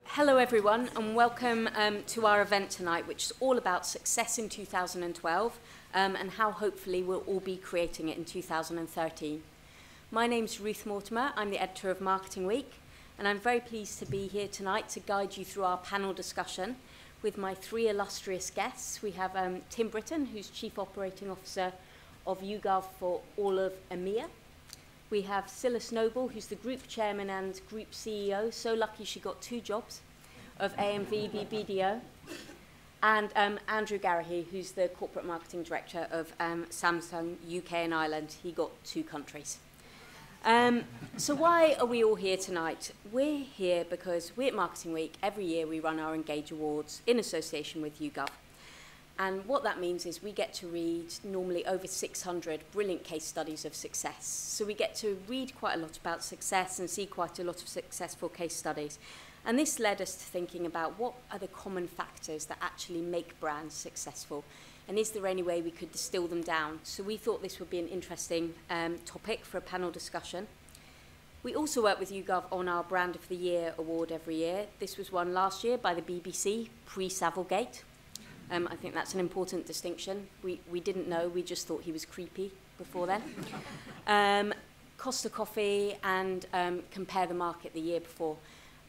Hello everyone and welcome to our event tonight, which is all about success in 2012 and how hopefully we'll all be creating it in 2013. My name's Ruth Mortimer, I'm the editor of Marketing Week, and I'm very pleased to be here tonight to guide you through our panel discussion with my three illustrious guests. We have Tim Britton, who's Chief Operating Officer of YouGov for all of EMEA. We have Cilla Snowball, who's the Group Chairman and Group CEO, so lucky she got two jobs, of AMV BBDO. And Andrew Garrihy, who's the Corporate Marketing Director of Samsung UK and Ireland. He got two countries. So why are we all here tonight? We're here because we're at Marketing Week. Every year we run our Engage Awards in association with YouGov. And what that means is we get to read normally over 600 brilliant case studies of success. So we get to read quite a lot about success and see quite a lot of successful case studies. And this led us to thinking about what are the common factors that actually make brands successful. And is there any way we could distill them down? So we thought this would be an interesting topic for a panel discussion. We also work with YouGov on our Brand of the Year award every year. This was won last year by the BBC, pre-Savilgate. I think that's an important distinction. We didn't know, we just thought he was creepy before then. Costa Coffee and Compare the Market the year before.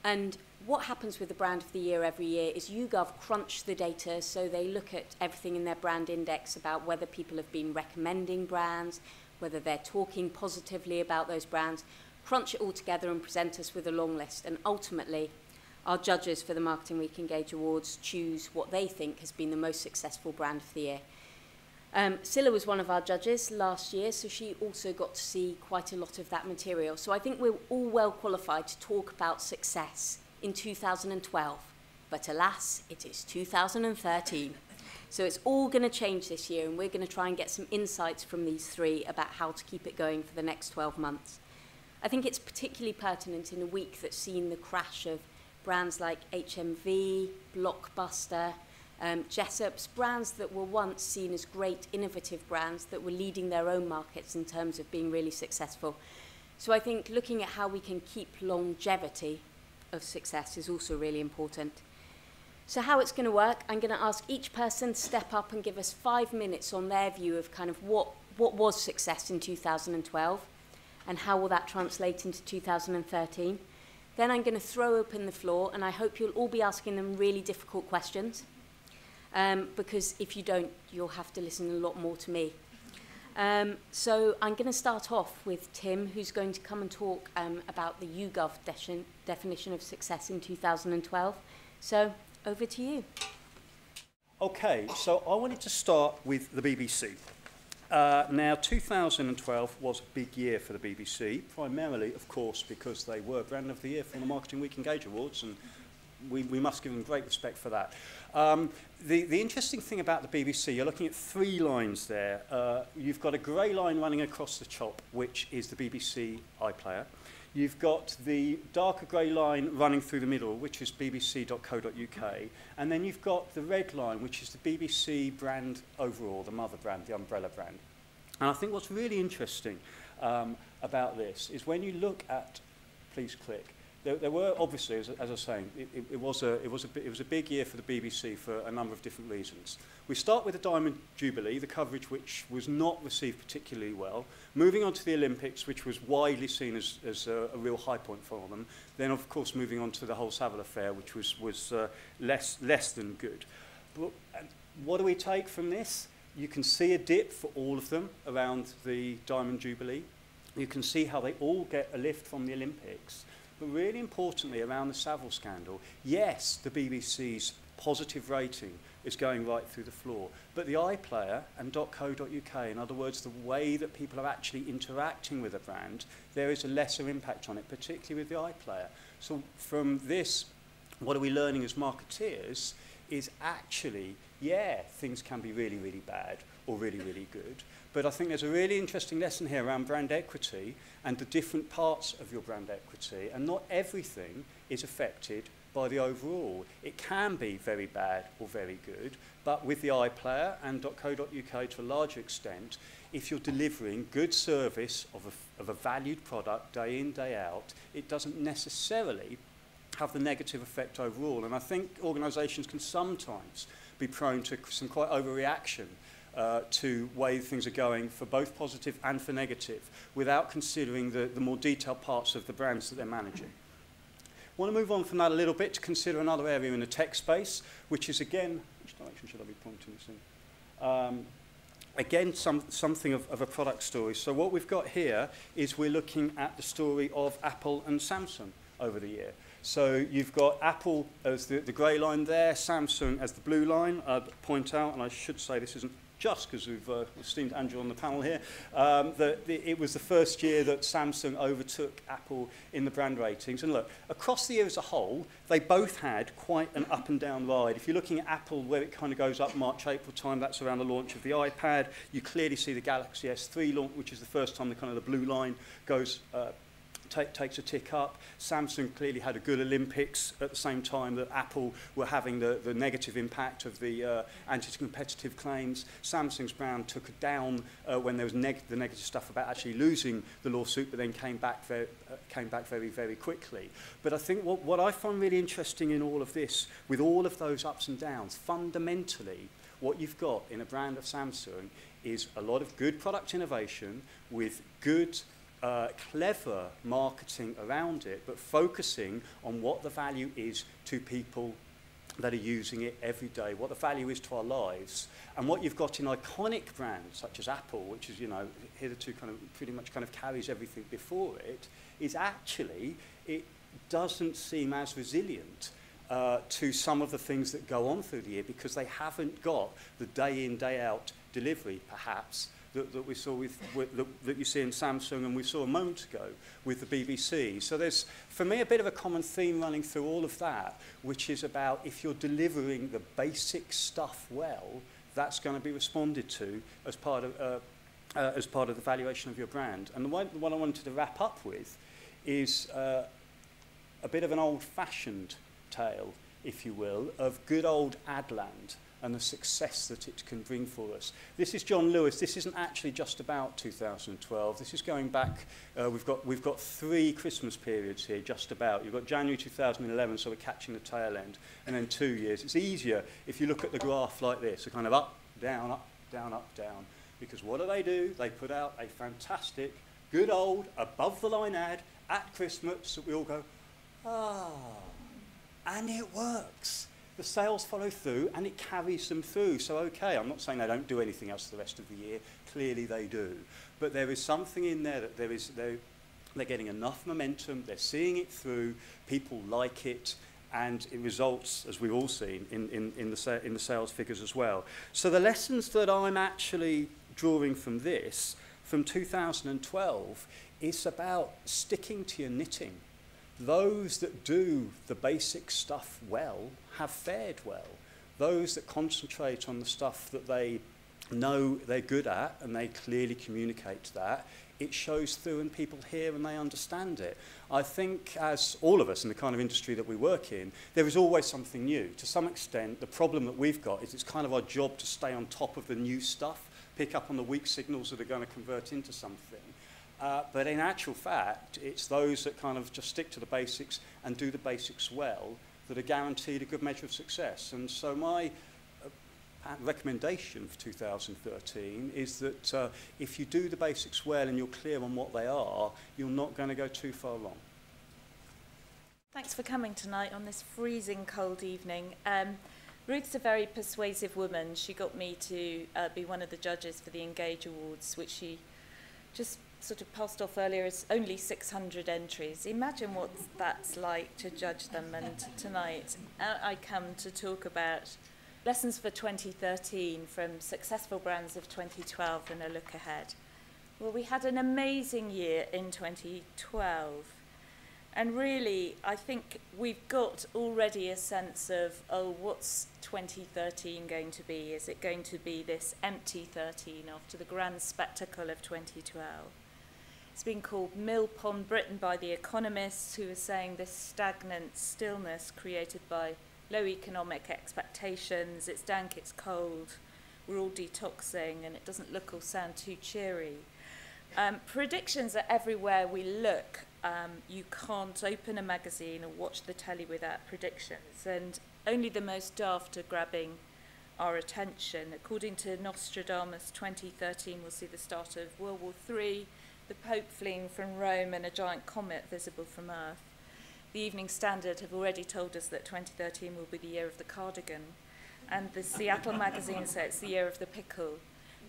And what happens with the Brand of the Year every year is YouGov crunch the data, so they look at everything in their brand index about whether people have been recommending brands, whether they're talking positively about those brands, crunch it all together and present us with a long list. And ultimately, our judges for the Marketing Week Engage Awards choose what they think has been the most successful brand of the year. Cilla was one of our judges last year, so she also got to see quite a lot of that material. So I think we're all well qualified to talk about success in 2012. But alas, it is 2013. So it's all going to change this year, and we're going to try and get some insights from these three about how to keep it going for the next 12 months. I think it's particularly pertinent in a week that's seen the crash of brands like HMV, Blockbuster, Jessop's, brands that were once seen as great innovative brands that were leading their own markets in terms of being really successful. So I think looking at how we can keep longevity of success is also really important. So how it's going to work, I'm going to ask each person to step up and give us 5 minutes on their view of kind of what was success in 2012 and how will that translate into 2013. Then I'm going to throw open the floor, and I hope you'll all be asking them really difficult questions, because if you don't, you'll have to listen a lot more to me. So I'm going to start off with Tim, who's going to come and talk about the YouGov definition of success in 2012. So over to you. Okay, so I wanted to start with the BBC. Now, 2012 was a big year for the BBC, primarily, of course, because they were Brand of the Year from the Marketing Week Engage Awards, and we must give them great respect for that. The interesting thing about the BBC, you're looking at 3 lines there. You've got a grey line running across the top, which is the BBC iPlayer. You've got the darker grey line running through the middle, which is bbc.co.uk. And then you've got the red line, which is the BBC brand overall, the mother brand, the umbrella brand. And I think what's really interesting about this is when you look at, please click, there were obviously, as I was saying, it was a big year for the BBC for a number of different reasons. We start with the Diamond Jubilee, the coverage which was not received particularly well. Moving on to the Olympics, which was widely seen as a real high point for them. Then, of course, moving on to the whole Savile affair, which was less than good. But what do we take from this? You can see a dip for all of them around the Diamond Jubilee. You can see how they all get a lift from the Olympics. But really importantly, around the Savile scandal, yes, the BBC's positive rating is going right through the floor. But the iPlayer and .co.uk, in other words, the way that people are actually interacting with a brand, there is a lesser impact on it, particularly with the iPlayer. So from this, what are we learning as marketeers is actually, yeah, things can be really, really bad or really, really good. But I think there's a really interesting lesson here around brand equity and the different parts of your brand equity, and not everything is affected by the overall. It can be very bad or very good, but with the iPlayer and .co.uk to a larger extent, if you're delivering good service of a valued product day in, day out, it doesn't necessarily have the negative effect overall. And I think organisations can sometimes be prone to some quite overreaction to way things are going for both positive and for negative, without considering the more detailed parts of the brands that they're managing. I want to move on from that a little bit to consider another area in the tech space, which is, again, which direction should I be pointing this in? Again, something of a product story. So what we've got here is we're looking at the story of Apple and Samsung over the year. So you've got Apple as the grey line there, Samsung as the blue line. I'd point out, and I should say this isn't just because we've esteemed Andrew on the panel here, that it was the first year that Samsung overtook Apple in the brand ratings. And look, across the year as a whole, they both had quite an up and down ride. If you're looking at Apple, where it kind of goes up March, April time, that's around the launch of the iPad. You clearly see the Galaxy S3 launch, which is the first time the kind of the blue line goes takes a tick up. Samsung clearly had a good Olympics at the same time that Apple were having the negative impact of the anti-competitive claims. Samsung's brand took it down when there was the negative stuff about actually losing the lawsuit, but then came back very, very quickly. But I think what I find really interesting in all of this, with all of those ups and downs, fundamentally, what you've got in a brand of Samsung is a lot of good product innovation with good clever marketing around it, but focusing on what the value is to people that are using it every day, what the value is to our lives. And what you've got in iconic brands such as Apple, which is, you know, hitherto kind of pretty much kind of carries everything before it, is actually, it doesn't seem as resilient to some of the things that go on through the year, because they haven't got the day in, day out delivery, perhaps, that we saw that you see in Samsung, and we saw a moment ago with the BBC. So there's, for me, a bit of a common theme running through all of that, which is about if you're delivering the basic stuff well, that's going to be responded to as part of the valuation of your brand. And what I wanted to wrap up with is a bit of an old-fashioned tale, if you will, of good old Adland and the success that it can bring for us. This is John Lewis. This isn't actually just about 2012. This is going back, we've got 3 Christmas periods here, just about. You've got January 2011, so we're catching the tail end, and then 2 years. It's easier if you look at the graph like this, a kind of up, down, up, down, up, down, because what do? They put out a fantastic, good old, above-the-line ad at Christmas that we all go, ah, and it works. The sales follow through, and it carries them through. So, okay, I'm not saying they don't do anything else the rest of the year. Clearly they do. But there is something in there that they're getting enough momentum, they're seeing it through, people like it, and it results, as we've all seen, in the sales figures as well. So the lessons that I'm actually drawing from this, from 2012, is about sticking to your knitting. Those that do the basic stuff well have fared well. Those that concentrate on the stuff that they know they're good at, and they clearly communicate that, it shows through and people hear and they understand it. I think, as all of us in the kind of industry that we work in, there is always something new. To some extent, the problem that we've got is it's kind of our job to stay on top of the new stuff, pick up on the weak signals that are going to convert into something. But in actual fact, it's those that kind of just stick to the basics and do the basics well that are guaranteed a good measure of success. And so my recommendation for 2013 is that if you do the basics well and you're clear on what they are, you're not going to go too far wrong. Thanks for coming tonight on this freezing cold evening. Ruth's a very persuasive woman. She got me to be one of the judges for the Engage Awards, which she just sort of passed off earlier as only 600 entries. Imagine what that's like to judge them. And tonight I come to talk about lessons for 2013 from successful brands of 2012 and a look ahead. Well, we had an amazing year in 2012. And really, I think we've got already a sense of, oh, what's 2013 going to be? Is it going to be this empty 13 after the grand spectacle of 2012? It's been called Mill Pond Britton by the economists, who are saying this stagnant stillness created by low economic expectations. It's dank, it's cold, we're all detoxing, and it doesn't look or sound too cheery. Predictions are everywhere we look. You can't open a magazine or watch the telly without predictions, and only the most daft are grabbing our attention. According to Nostradamus, 2013 will see the start of World War III, the Pope fleeing from Rome, and a giant comet visible from Earth. The Evening Standard have already told us that 2013 will be the year of the cardigan, and the Seattle magazine says it's the year of the pickle.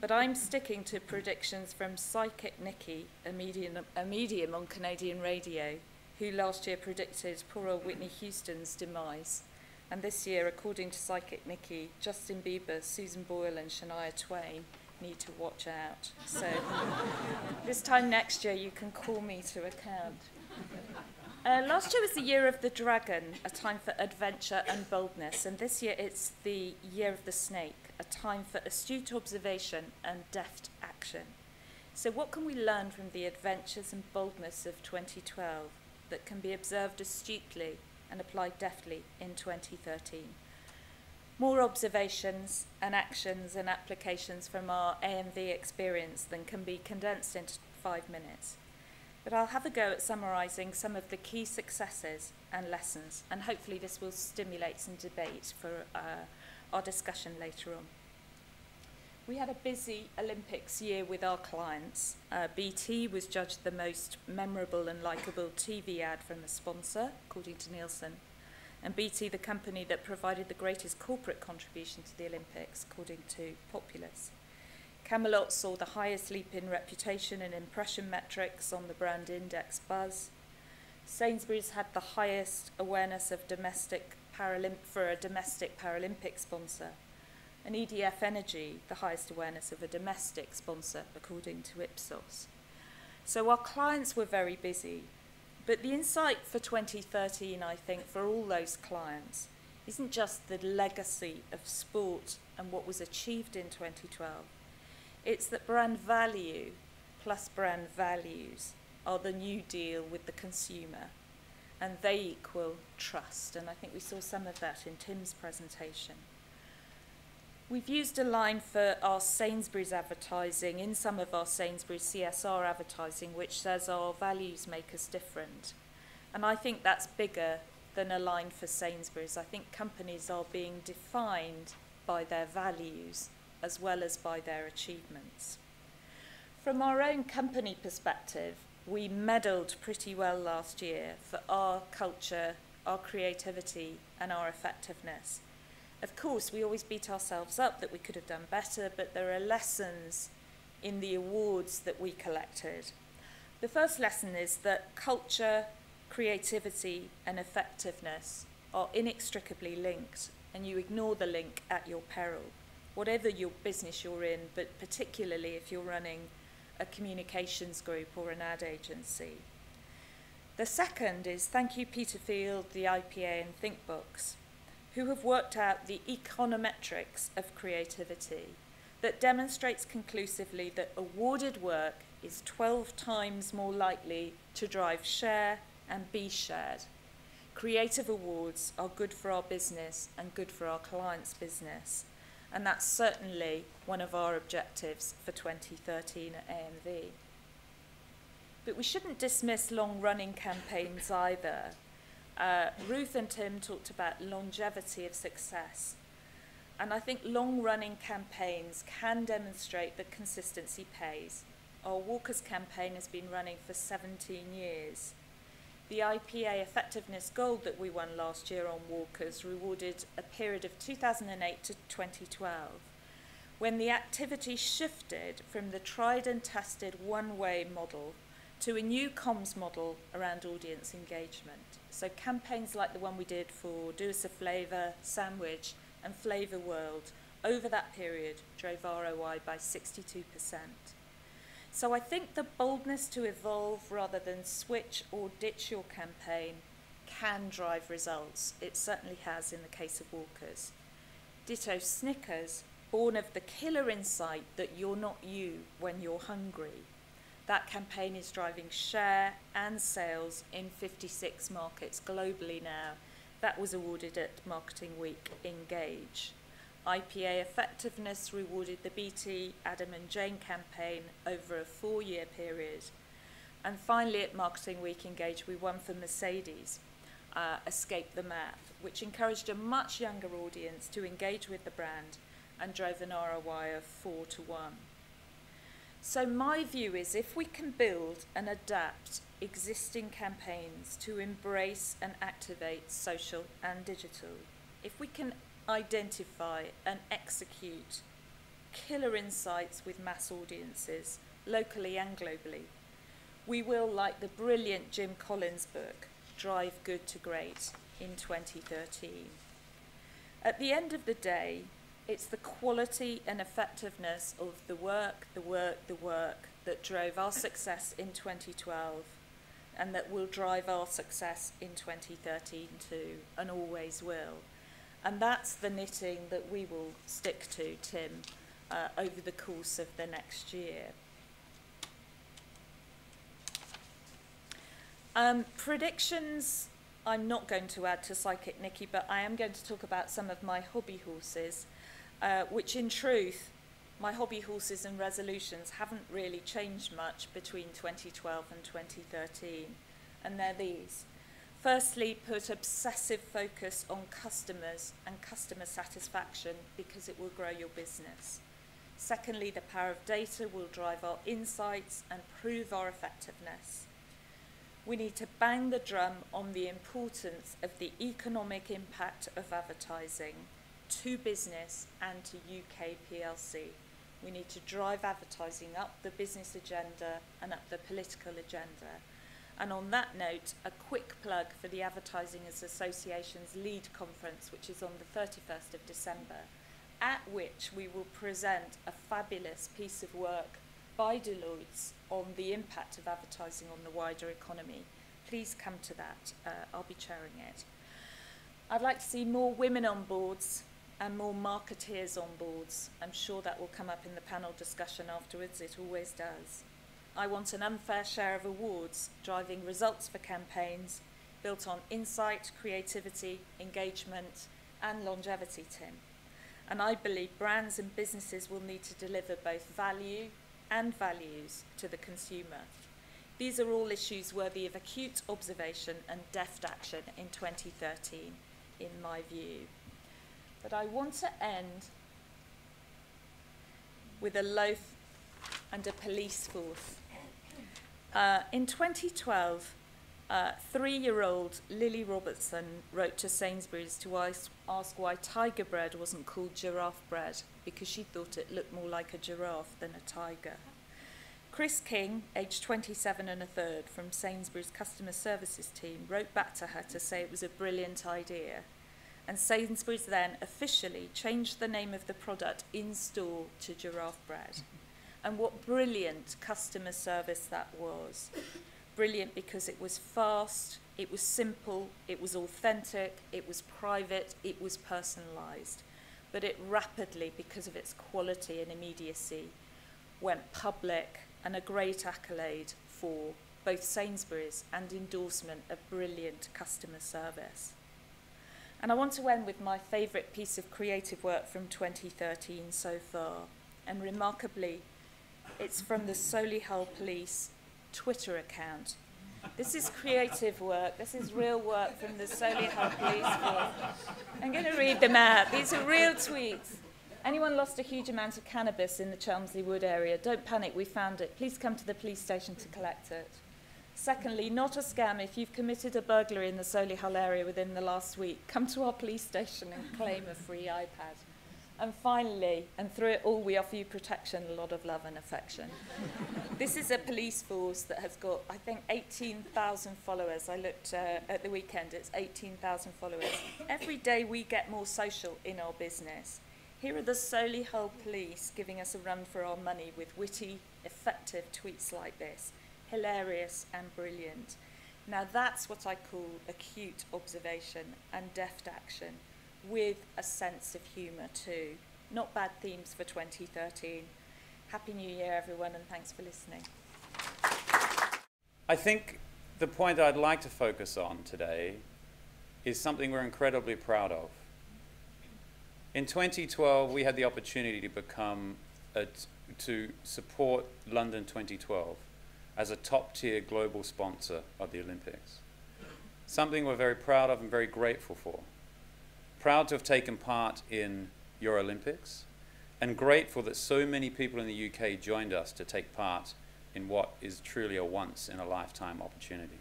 But I'm sticking to predictions from Psychic Nikki, a medium on Canadian radio, who last year predicted poor old Whitney Houston's demise. And this year, according to Psychic Nikki, Justin Bieber, Susan Boyle and Shania Twain need to watch out. So this time next year, you can call me to account. Last year was the year of the dragon, a time for adventure and boldness, and this year it's the year of the snake, a time for astute observation and deft action. So what can we learn from the adventures and boldness of 2012 that can be observed astutely and applied deftly in 2013? More observations and actions and applications from our AMV experience than can be condensed into 5 minutes. But I'll have a go at summarising some of the key successes and lessons, and hopefully this will stimulate some debate for our discussion later on. We had a busy Olympics year with our clients. BT was judged the most memorable and likeable TV ad from a sponsor, according to Nielsen, and BT the company that provided the greatest corporate contribution to the Olympics, according to Populous. Camelot saw the highest leap in reputation and impression metrics on the brand index Buzz. Sainsbury's had the highest awareness of for a domestic Paralympic sponsor. And EDF Energy, the highest awareness of a domestic sponsor, according to Ipsos. So our clients were very busy. But the insight for 2013, I think, for all those clients, isn't just the legacy of sport and what was achieved in 2012. It's that brand value plus brand values are the new deal with the consumer, and they equal trust. And I think we saw some of that in Tim's presentation. We've used a line for our Sainsbury's advertising in some of our Sainsbury's CSR advertising, which says our values make us different. And I think that's bigger than a line for Sainsbury's. I think companies are being defined by their values as well as by their achievements. From our own company perspective, we medalled pretty well last year for our culture, our creativity, and our effectiveness. Of course, we always beat ourselves up that we could have done better, but there are lessons in the awards that we collected. The first lesson is that culture, creativity, and effectiveness are inextricably linked, and you ignore the link at your peril, whatever your business you're in, but particularly if you're running a communications group or an ad agency. The second is thank you Peter Field, the IPA and ThinkBooks, who have worked out the econometrics of creativity that demonstrates conclusively that awarded work is 12 times more likely to drive share and be shared. Creative awards are good for our business and good for our clients' business. And that's certainly one of our objectives for 2013 at AMV. But we shouldn't dismiss long-running campaigns either. Ruth and Tim talked about longevity of success. And I think long-running campaigns can demonstrate that consistency pays. Our Walkers campaign has been running for 17 years. The IPA Effectiveness Gold that we won last year on Walkers rewarded a period of 2008 to 2012, when the activity shifted from the tried and tested one-way model to a new comms model around audience engagement. So campaigns like the one we did for Do Us a Flavour, Sandwich, and Flavour World over that period drove ROI by 62%. So I think the boldness to evolve rather than switch or ditch your campaign can drive results. It certainly has in the case of Walkers. Ditto Snickers, born of the killer insight that you're not you when you're hungry. That campaign is driving share and sales in 56 markets globally now. That was awarded at Marketing Week Engage. IPA effectiveness rewarded the BT Adam and Jane campaign over a 4-year period. And finally, at Marketing Week Engage, we won for Mercedes, Escape the Map, which encouraged a much younger audience to engage with the brand and drove an ROI of 4-to-1. So my view is, if we can build and adapt existing campaigns to embrace and activate social and digital, if we can identify and execute killer insights with mass audiences, locally and globally, we will, like the brilliant Jim Collins book, drive good to great in 2013. At the end of the day, it's the quality and effectiveness of the work that drove our success in 2012 and that will drive our success in 2013 too, and always will. And that's the knitting that we will stick to, Tim, over the course of the next year. Predictions, I'm not going to add to Psychic Nikki, but I am going to talk about some of my hobby horses, which in truth, my hobby horses and resolutions haven't really changed much between 2012 and 2013, and they're these. Firstly, put obsessive focus on customers and customer satisfaction because it will grow your business. Secondly, the power of data will drive our insights and prove our effectiveness. We need to bang the drum on the importance of the economic impact of advertising to business and to UK PLC. We need to drive advertising up the business agenda and up the political agenda. And on that note, a quick plug for the Advertising Association's LEAD conference, which is on the 31st of December, at which we will present a fabulous piece of work by Deloitte on the impact of advertising on the wider economy. Please come to that. I'll be chairing it. I'd like to see more women on boards and more marketeers on boards. I'm sure that will come up in the panel discussion afterwards. It always does. I want an unfair share of awards, driving results for campaigns built on insight, creativity, engagement, and longevity, Tim. And I believe brands and businesses will need to deliver both value and values to the consumer. These are all issues worthy of acute observation and deft action in 2013, in my view. But I want to end with a loaf and a police force. In 2012, 3-year-old Lily Robertson wrote to Sainsbury's to ask why tiger bread wasn't called giraffe bread, because she thought it looked more like a giraffe than a tiger. Chris King, aged 27 and a third, from Sainsbury's customer services team, wrote back to her to say it was a brilliant idea. And Sainsbury's then officially changed the name of the product in store to giraffe bread. And what brilliant customer service that was. Brilliant because it was fast, it was simple, it was authentic, it was private, it was personalised. But it rapidly, because of its quality and immediacy, went public, and a great accolade for both Sainsbury's and endorsement of brilliant customer service. And I want to end with my favourite piece of creative work from 2013 so far. And remarkably, it's from the Solihull Police Twitter account. This is creative work. This is real work from the Solihull Police force. I'm going to read them out. These are real tweets. Anyone lost a huge amount of cannabis in the Chelmsley Wood area? Don't panic, we found it. Please come to the police station to collect it. Secondly, not a scam. If you've committed a burglary in the Solihull area within the last week, come to our police station and claim a free iPad. And finally, and through it all, we offer you protection, a lot of love and affection. This is a police force that has got, I think, 18,000 followers. I looked at the weekend, it's 18,000 followers. Every day we get more social in our business. Here are the Solihull Police giving us a run for our money with witty, effective tweets like this. Hilarious and brilliant. Now that's what I call acute observation and deft action, with a sense of humour too. Not bad themes for 2013. Happy New Year, everyone, and thanks for listening. I think the point I'd like to focus on today is something we're incredibly proud of. In 2012, we had the opportunity to become, to support London 2012 as a top-tier global sponsor of the Olympics. Something we're very proud of and very grateful for. Proud to have taken part in your Olympics, and grateful that so many people in the UK joined us to take part in what is truly a once-in-a-lifetime opportunity.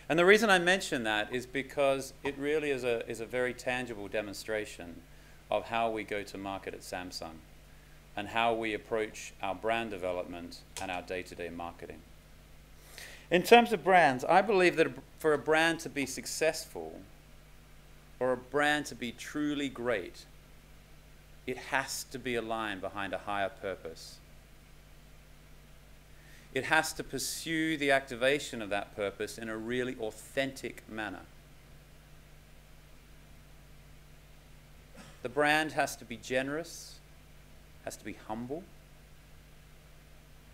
And the reason I mention that is because it really is a very tangible demonstration of how we go to market at Samsung and how we approach our brand development and our day-to-day marketing. In terms of brands, I believe that for a brand to be successful, or a brand to be truly great, it has to be aligned behind a higher purpose. It has to pursue the activation of that purpose in a really authentic manner. The brand has to be generous, has to be humble,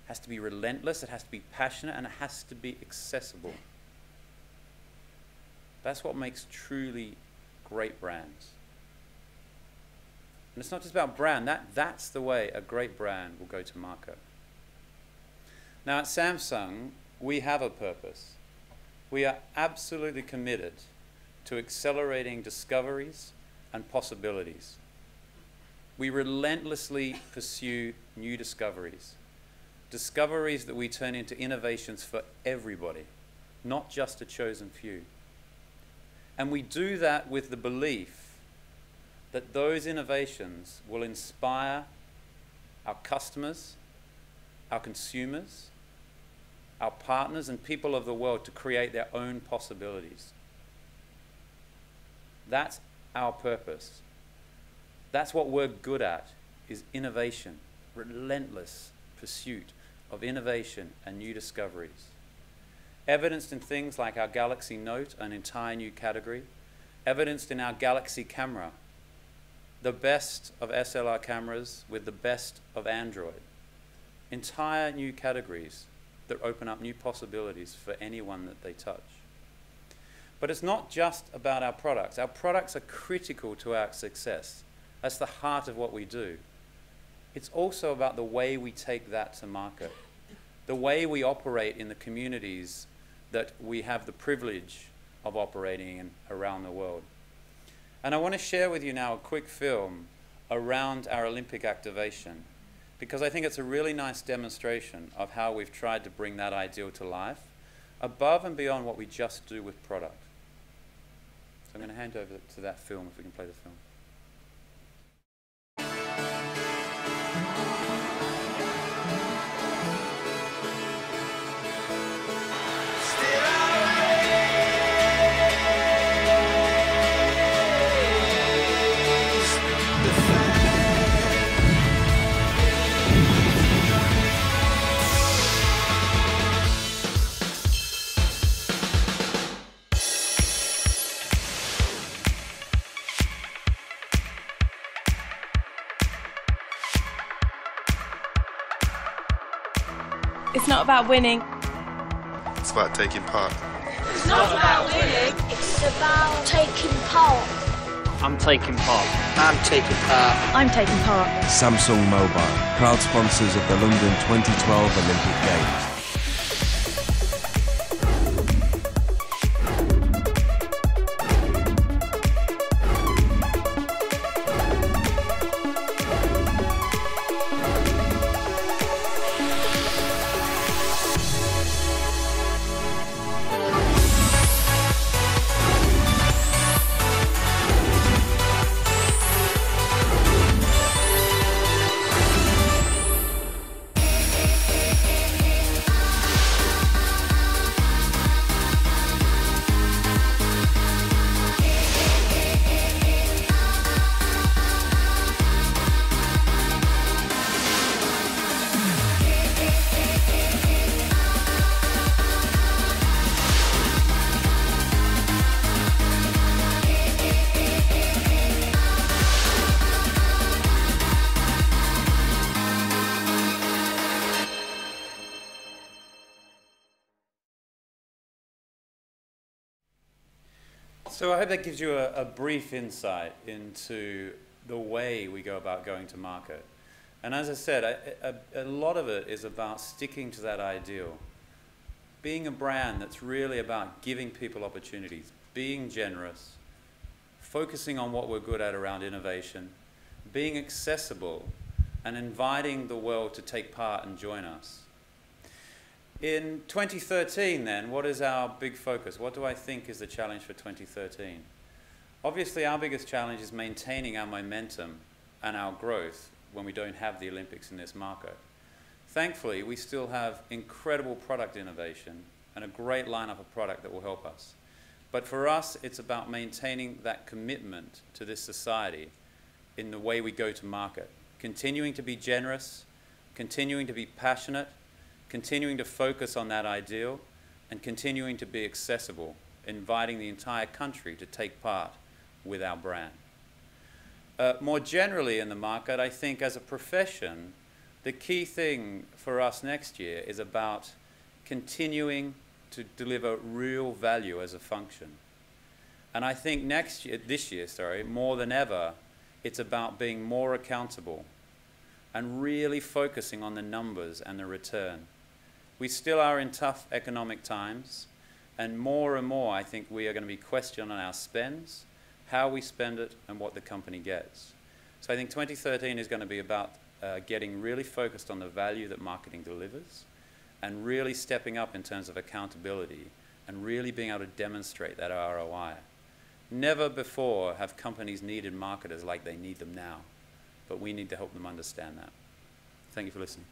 has to be relentless, it has to be passionate, and it has to be accessible. That's what makes truly great brands. And it's not just about brand, that's the way a great brand will go to market. Now at Samsung, we have a purpose. We are absolutely committed to accelerating discoveries and possibilities. We relentlessly pursue new discoveries. Discoveries that we turn into innovations for everybody, not just a chosen few. And we do that with the belief that those innovations will inspire our customers, our consumers, our partners, and people of the world to create their own possibilities. That's our purpose. That's what we're good at, is innovation, relentless pursuit of innovation and new discoveries. Evidenced in things like our Galaxy Note, an entire new category. Evidenced in our Galaxy camera, the best of SLR cameras with the best of Android. Entire new categories that open up new possibilities for anyone that they touch. But it's not just about our products. Our products are critical to our success. That's the heart of what we do. It's also about the way we take that to market, the way we operate in the communities that we have the privilege of operating in around the world. And I want to share with you now a quick film around our Olympic activation, because I think it's a really nice demonstration of how we've tried to bring that ideal to life, above and beyond what we just do with product. So I'm going to hand over to that film, if we can play the film. It's not about winning. It's about taking part. It's not about winning. It's about taking part. I'm taking part. I'm taking part. I'm taking part. Samsung Mobile, proud sponsors of the London 2012 Olympic Games. So I hope that gives you a brief insight into the way we go about going to market. And as I said, a lot of it is about sticking to that ideal. Being a brand that's really about giving people opportunities, being generous, focusing on what we're good at around innovation, being accessible, and inviting the world to take part and join us. In 2013 then, what is our big focus? What do I think is the challenge for 2013? Obviously our biggest challenge is maintaining our momentum and our growth when we don't have the Olympics in this market. Thankfully, we still have incredible product innovation and a great lineup of product that will help us. But for us, it's about maintaining that commitment to this society in the way we go to market. Continuing to be generous, continuing to be passionate, continuing to focus on that ideal, and continuing to be accessible, inviting the entire country to take part with our brand. More generally in the market, I think as a profession, the key thing for us next year is about continuing to deliver real value as a function. And I think this year, more than ever, it's about being more accountable and really focusing on the numbers and the return. We still are in tough economic times, and more I think we are going to be questioning on our spends, how we spend it, and what the company gets. So I think 2013 is going to be about getting really focused on the value that marketing delivers and really stepping up in terms of accountability and really being able to demonstrate that ROI. Never before have companies needed marketers like they need them now, but we need to help them understand that. Thank you for listening.